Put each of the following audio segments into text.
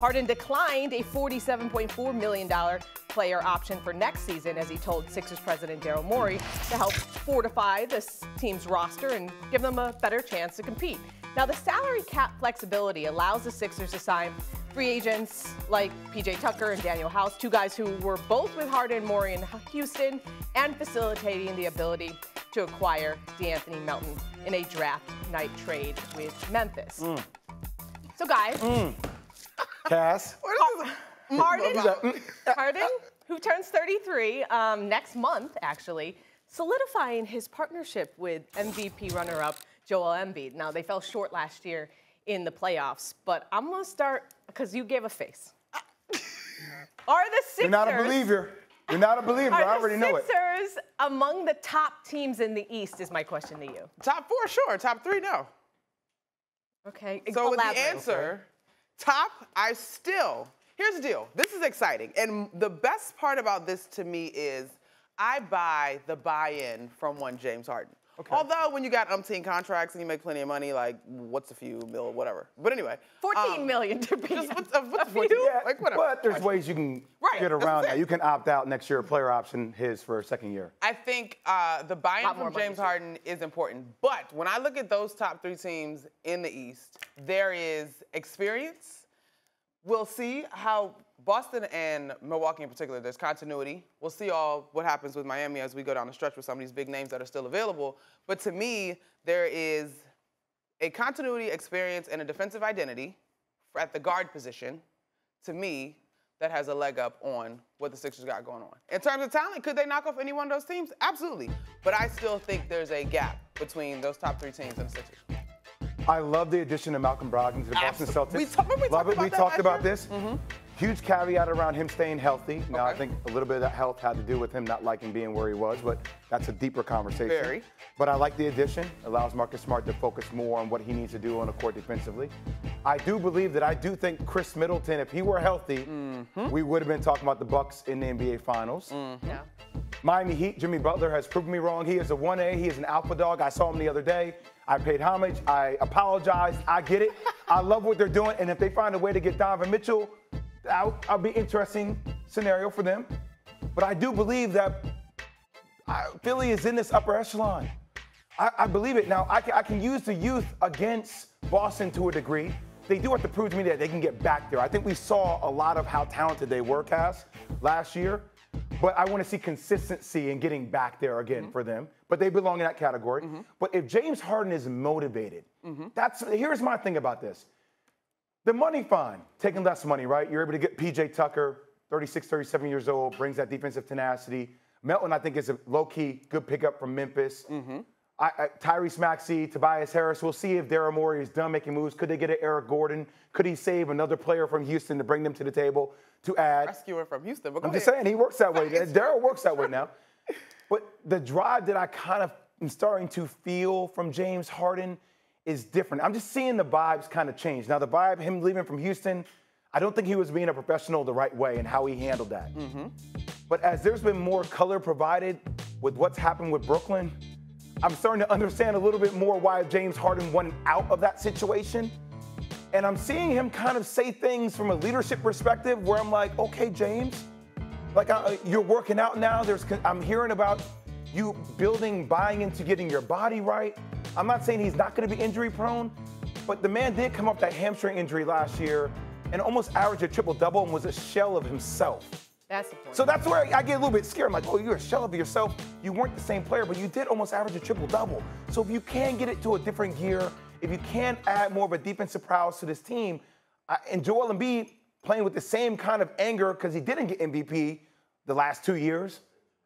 Harden declined a $47.4 million player option for next season, as he told Sixers president Daryl Morey, to help fortify this team's roster and give them a better chance to compete. Now, the salary cap flexibility allows the Sixers to sign free agents like P.J. Tucker and Daniel House, two guys who were both with Harden and Morey in Houston, and facilitating the ability to acquire DeAnthony Melton in a draft night trade with Memphis. So, guys, Cass. Harden, who turns 33 next month, actually, solidifying his partnership with MVP runner-up Joel Embiid. Now, they fell short last year in the playoffs, but I'm going to start, because you gave a face. Are the Sixers... You're not a believer. You're not a believer. I already know it. Are the Sixers among the top teams in the East, is my question to you. Top 4, sure. Top 3, no. Okay. So with the answer, top, here's the deal. This is exciting. And the best part about this to me is I buy the buy-in from one James Harden. Okay. Although when you got umpteen contracts and you make plenty of money, like what's a few mil, whatever. But anyway. 14 million to be. Just what's a few? Yeah, like whatever. But there's ways you can get around that. You can opt out next year, player option his for a second year. I think the buy-in from James Harden is important. But when I look at those top 3 teams in the East, there is experience. We'll see how Boston and Milwaukee in particular, there's continuity. We'll see what happens with Miami as we go down the stretch with some of these big names that are still available. But to me, there is a continuity, experience, and a defensive identity at the guard position, to me, that has a leg up on what the Sixers got going on. In terms of talent, could they knock off any one of those teams? Absolutely. But I still think there's a gap between those top 3 teams and the Sixers. I love the addition of Malcolm Brogdon to the Boston Celtics. We talked about this. Huge caveat around him staying healthy. Now, I think a little bit of that health had to do with him not liking being where he was, but that's a deeper conversation. Very. But I like the addition. Allows Marcus Smart to focus more on what he needs to do on the court defensively. I do think Chris Middleton, if he were healthy, we would have been talking about the Bucks in the NBA Finals. Yeah. Miami Heat, Jimmy Butler has proven me wrong. He is a 1A. He is an alpha dog. I saw him the other day. I paid homage. I apologize. I get it. I love what they're doing. And if they find a way to get Donovan Mitchell, that'll be an interesting scenario for them. But I do believe that Philly is in this upper echelon. I believe it. Now, I can use the youth against Boston to a degree. They do have to prove to me that they can get back there. I think we saw a lot of how talented they were, Cass, last year. But I want to see consistency in getting back there again for them. But they belong in that category. But if James Harden is motivated, here's my thing about this. The money, fine. Taking less money, right? You're able to get P.J. Tucker, 36, 37 years old, brings that defensive tenacity. Melton, I think, is a low-key good pickup from Memphis. Tyrese Maxey, Tobias Harris. We'll see if Daryl Morey is done making moves. Could they get an Eric Gordon? Could he save another player from Houston to bring them to the table to add? Rescuer from Houston. But I'm just saying, he works that way. Daryl works that way now. But the drive that I kind of am starting to feel from James Harden is different. I'm just seeing the vibes kind of change. Now, the vibe, him leaving from Houston, I don't think he was being a professional the right way and how he handled that. But as there's been more color provided with what's happened with Brooklyn, I'm starting to understand a little bit more why James Harden went out of that situation. And I'm seeing him kind of say things from a leadership perspective where I'm like, okay, James, like you're working out now. I'm hearing about you buying into getting your body right. I'm not saying he's not going to be injury prone, but the man did come off that hamstring injury last year and almost averaged a triple-double and was a shell of himself. That's the point. So that's where I get a little bit scared. I'm like, oh, you're a shell of yourself. You weren't the same player, but you did almost average a triple-double. So if you can get it to a different gear, if you can add more of a defensive prowess to this team, and Joel Embiid playing with the same kind of anger because he didn't get MVP the last 2 years,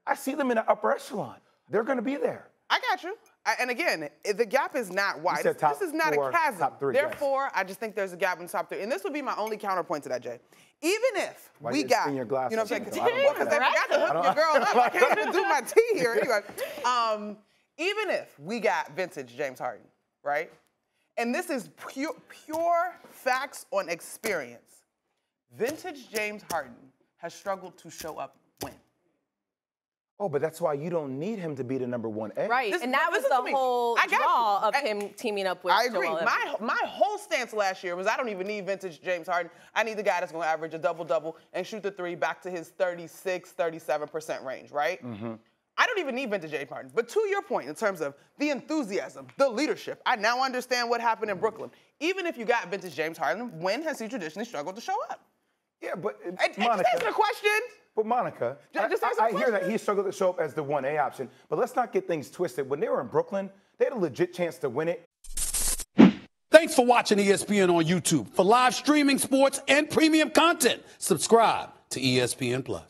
I see them in the upper echelon. They're going to be there. I got you. And again, the gap is not wide. This is not a chasm. Top 3, Therefore, I just think there's a gap in the top 3. And this would be my only counterpoint to that, Jay. Even if we got, you know what I'm saying? Because I forgot to hook your girl up. I can't even do my tea here. Anyway, even if we got vintage James Harden, right? And this is pure facts on experience. Vintage James Harden has struggled to show up when. Oh, but that's why you don't need him to be the number 1A. Right, and that was the whole draw of him teaming up with I agree. Joel Embiid. My whole stance last year was I don't even need vintage James Harden. I need the guy that's going to average a double-double and shoot the three back to his 36, 37% range, right? Mm-hmm. I don't even need vintage James Harden. But to your point, in terms of the enthusiasm, the leadership, I now understand what happened in Brooklyn. Even if you got vintage James Harden, when has he traditionally struggled to show up? Yeah, but Monica, just answer the question. But Monica, I hear that he struggled to show up as the 1A option, but let's not get things twisted. When they were in Brooklyn, they had a legit chance to win it. Thanks for watching ESPN on YouTube. For live streaming sports and premium content, subscribe to ESPN+.